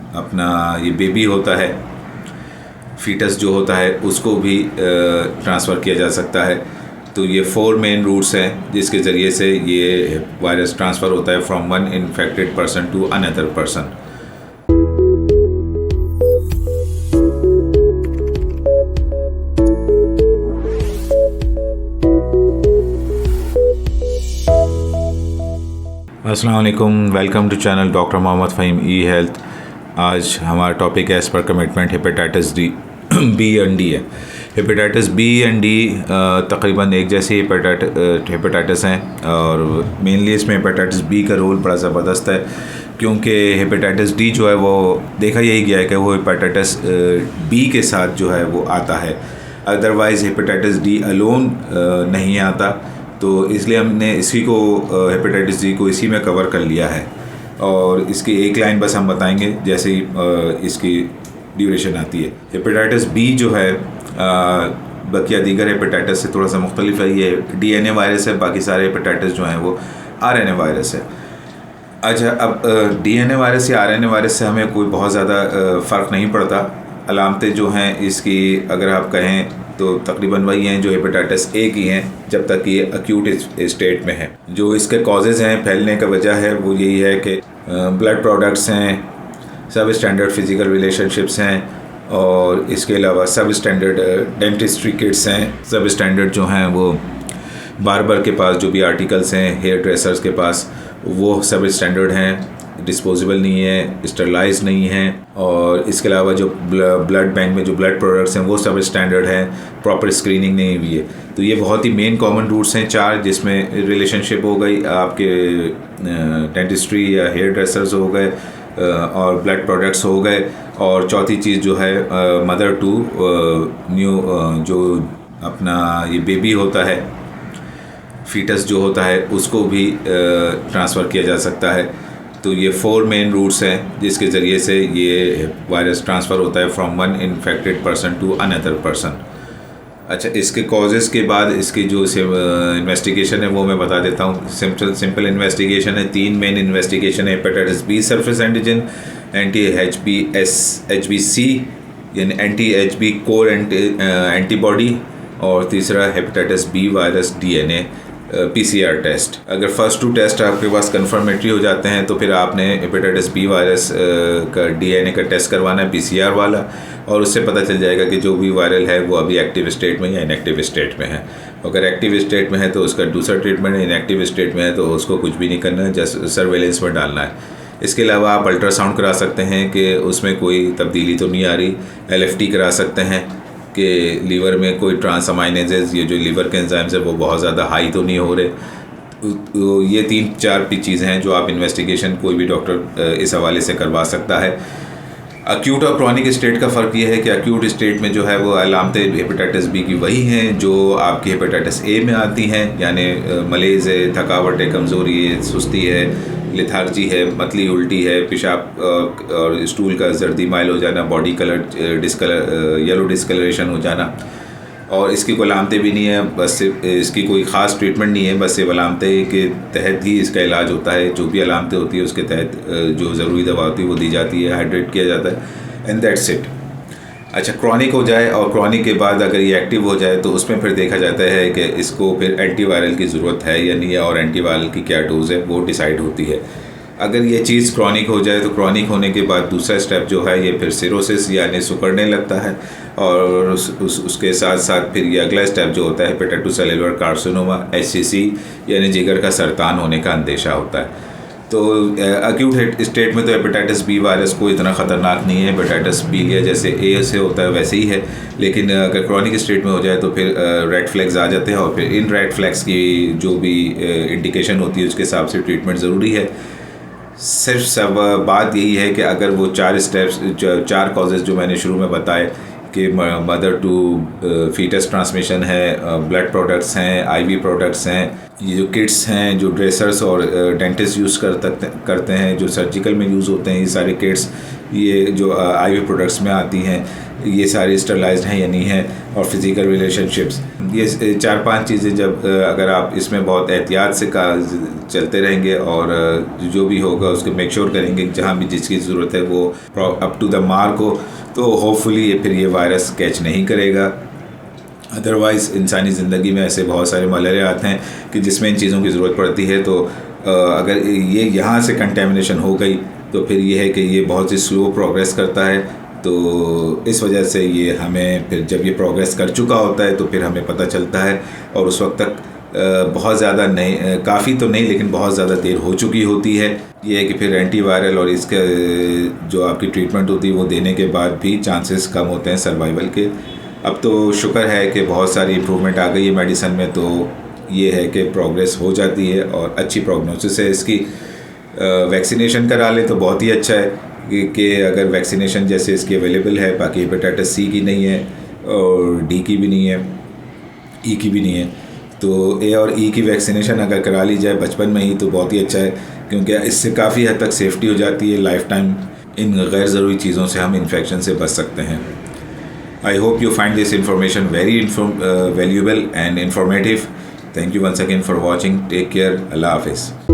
अपना ये बेबी होता है, फीटस जो होता है, उसको भी ट्रांसफ़र किया जा सकता है। तो ये 4 मेन रूट्स हैं जिसके ज़रिए से ये वायरस ट्रांसफ़र होता है from one infected person to another person. अस्सलाम वालेकुम, welcome to channel doctor Mohammad Fahim e health. आज हमारा टॉपिक है as per commitment hepatitis B and D है। हेपेटाइटिस बी एंड डी तकरीबन एक जैसी हेपेटाइटिस हैं और मेनली इसमें हेपेटाइटिस बी का रोल बड़ा ज़बरदस्त है, क्योंकि हेपेटाइटिस डी जो है वो देखा यही गया है कि वो हेपेटाइटिस बी के साथ जो है वो आता है, अदरवाइज़ हेपेटाइटिस डी अलोन नहीं आता। तो इसलिए हमने इसी को हेपेटाइटिस डी को इसी में कवर कर लिया है और इसकी एक लाइन बस हम बताएंगे जैसे ही इसकी ड्यूरेशन आती है। हेपेटाइटिस बी जो है बकिया दीगर हेपेटाइटिस से थोड़ा सा मुख्तलिफ है। ये डीएनए वायरस है, बाकी सारे हेपेटाइटिस जो हैं वो आरएनए वायरस है। अच्छा, अब डीएनए वायरस या आरएनए वायरस से हमें कोई बहुत ज़्यादा फ़र्क नहीं पड़ता। अलामतें जो हैं इसकी अगर आप कहें तो तकरीबन वही हैं जो हेपेटाइटिस ए की हैं, जब तक ये अक्यूट स्टेट में है। जो इसके कॉजेज़ हैं, फैलने का वजह है वो यही है कि ब्लड प्रोडक्ट्स हैं, सब स्टैंडर्ड फिज़िकल रिलेशनशिप्स हैं और इसके अलावा सब स्टैंडर्ड डेंटिस्ट्री किट्स हैं। सब स्टैंडर्ड जो हैं वो बार्बर के पास जो भी आर्टिकल्स हैं, हेयर ड्रेसर्स के पास, वो सब स्टैंडर्ड हैं, डिस्पोजेबल नहीं है, स्टरलाइज नहीं है। और इसके अलावा जो ब्लड बैंक में जो ब्लड प्रोडक्ट्स हैं वो सब स्टैंडर्ड हैं, प्रॉपर स्क्रीनिंग नहीं हुई है। तो ये बहुत ही मेन कॉमन रूट्स हैं 4, जिसमें रिलेशनशिप हो गई, आपके डेंटिस्ट्री या हेयर ड्रेसर्स हो गए और ब्लड प्रोडक्ट्स हो गए, और चौथी चीज़ जो है मदर टू न्यू जो अपना ये बेबी होता है, फीटस जो होता है, उसको भी ट्रांसफ़र किया जा सकता है। तो ये 4 मेन रूट्स हैं जिसके ज़रिए से ये वायरस ट्रांसफ़र होता है from one infected person to another person. अच्छा, इसके कॉजेज़ के बाद इसकी जो इन्वेस्टिगेशन है वो मैं बता देता हूँ। सिंपल इन्वेस्टिगेशन है। 3 मेन इन्वेस्टिगेशन है। हेपेटाइटिस बी सरफेस एंटीजन, एंटी-HBC यानी एंटी-HB कोर एंटीबॉडी, और तीसरा hepatitis B virus DNA PCR test. अगर फर्स्ट 2 टेस्ट आपके पास कंफर्मेटरी हो जाते हैं तो फिर आपने हेपेटाइटिस बी वायरस का डीएनए का टेस्ट करवाना है, PCR वाला, और उससे पता चल जाएगा कि जो भी वायरल है वो अभी एक्टिव स्टेट में या इनएक्टिव स्टेट में है। अगर एक्टिव स्टेट में है तो उसका दूसरा ट्रीटमेंट है, इनएक्टिव स्टेट में है तो उसको कुछ भी नहीं करना है, जस्ट सर्वेलेंस में डालना है। इसके अलावा आप अल्ट्रासाउंड करा सकते हैं कि उसमें कोई तब्दीली तो नहीं आ रही। LFT करा सकते हैं कि लीवर में कोई ट्रांसअमाइनेजेस, ये जो लीवर के एंजाइम्स है वो बहुत ज़्यादा हाई तो नहीं हो रहे। तो ये 3-4 चीज़ें हैं जो आप इन्वेस्टिगेशन कोई भी डॉक्टर इस हवाले से करवा सकता है। अक्यूट और क्रॉनिक स्टेट का फ़र्क ये है कि अक्यूट स्टेट में जो है वो अलामतें हेपेटाइटिस बी की वही हैं जो आपकी हेपेटाइटिस ए में आती हैं, यानी मलेज है, थकावट है, कमज़ोरी है, सुस्ती है, लेथार्जी है, मतली उल्टी है, पेशाब और स्टूल का जर्दी माइल हो जाना, बॉडी कलर येलो डिस्कलरेशन हो जाना। और इसकी कोई अलामतें भी नहीं है, बस इसकी कोई ख़ास ट्रीटमेंट नहीं है, बस सिर्फ अलामतें के तहत ही इसका इलाज होता है। जो भी अलामतें होती है उसके तहत जो ज़रूरी दवा होती है वो दी जाती है, हाइड्रेट किया जाता है, एंड दैट्स इट। अच्छा, क्रॉनिक हो जाए और क्रॉनिक के बाद अगर ये एक्टिव हो जाए तो उसमें फिर देखा जाता है कि इसको फिर एंटीवायरल की ज़रूरत है या नहीं है, और एंटीवायरल की क्या डोज़ है वो डिसाइड होती है। अगर ये चीज़ क्रॉनिक हो जाए तो क्रॉनिक होने के बाद दूसरा स्टेप जो है ये फिर सिरोसिस यानी सिकुड़ने लगता है, और उसके साथ साथ फिर ये अगला स्टेप जो होता है हेपेटाइटोसेलुलर कार्सिनोमा, HCC यानी जिगर का सरतान होने का अंदेशा होता है। तो अक्यूट स्टेट में तो हेपेटाइटिस बी वायरस को इतना ख़तरनाक नहीं है, हेपेटाइटिस बी लिया जैसे ए से होता है वैसे ही है। लेकिन अगर क्रॉनिक स्टेट में हो जाए तो फिर रेड फ्लैग्स आ जाते हैं, और फिर इन रेड फ्लैग्स की जो भी इंडिकेशन होती है उसके हिसाब से ट्रीटमेंट ज़रूरी है। सिर्फ सब बात यही है कि अगर वो 4 कॉजेज़ जो मैंने शुरू में बताए कि मदर टू फीटस ट्रांसमिशन है, ब्लड प्रोडक्ट्स हैं, IV प्रोडक्ट्स हैं, ये जो किट्स हैं जो ड्रेसर्स और डेंटिस्ट यूज़ करते हैं, जो सर्जिकल में यूज़ होते हैं, ये सारे किट्स ये जो IV प्रोडक्ट्स में आती हैं, ये सारी स्टरलाइज्ड हैं या नहीं है, और फिज़िकल रिलेशनशिप्स, ये 4-5 चीज़ें जब अगर आप इसमें बहुत एहतियात से चलते रहेंगे और जो भी होगा उसको मेक श्योर करेंगे जहाँ भी जिसकी ज़रूरत है वो अप टू द मार्क हो, तो होपफुली फिर ये वायरस कैच नहीं करेगा। अदरवाइज़ इंसानी ज़िंदगी में ऐसे बहुत सारे मलरियात हैं कि जिसमें इन चीज़ों की ज़रूरत पड़ती है, तो अगर ये यहाँ से कंटेमिनेशन हो गई तो फिर ये है कि ये बहुत ही स्लो प्रोग्रेस करता है, तो इस वजह से ये हमें फिर जब ये प्रोग्रेस कर चुका होता है तो फिर हमें पता चलता है, और उस वक्त तक बहुत ज़्यादा नहीं, काफ़ी तो नहीं लेकिन बहुत ज़्यादा देर हो चुकी होती है। ये है कि फिर एंटीवायरल और इसके जो आपकी ट्रीटमेंट होती है वो देने के बाद भी चांसेस कम होते हैं सर्वाइवल के। अब तो शुक्र है कि बहुत सारी इम्प्रूवमेंट आ गई है मेडिसिन में, तो ये है कि प्रोग्रेस हो जाती है और अच्छी प्रोग्नोसिस है इसकी। वैक्सीनेशन करा ले तो बहुत ही अच्छा है कि अगर वैक्सीनेशन जैसे इसकी अवेलेबल है, बाकी हेपेटाइटिस सी की नहीं है और डी की भी नहीं है, ई की भी नहीं है, तो ए और ई की वैक्सीनेशन अगर करा ली जाए बचपन में ही तो बहुत ही अच्छा है, क्योंकि इससे काफ़ी हद तक सेफ्टी हो जाती है। लाइफ टाइम इन गैर ज़रूरी चीज़ों से हम इन्फेक्शन से बच सकते हैं। I hope you find this information very valuable and informative. Thank you once again for watching. Take care. Allah Hafiz.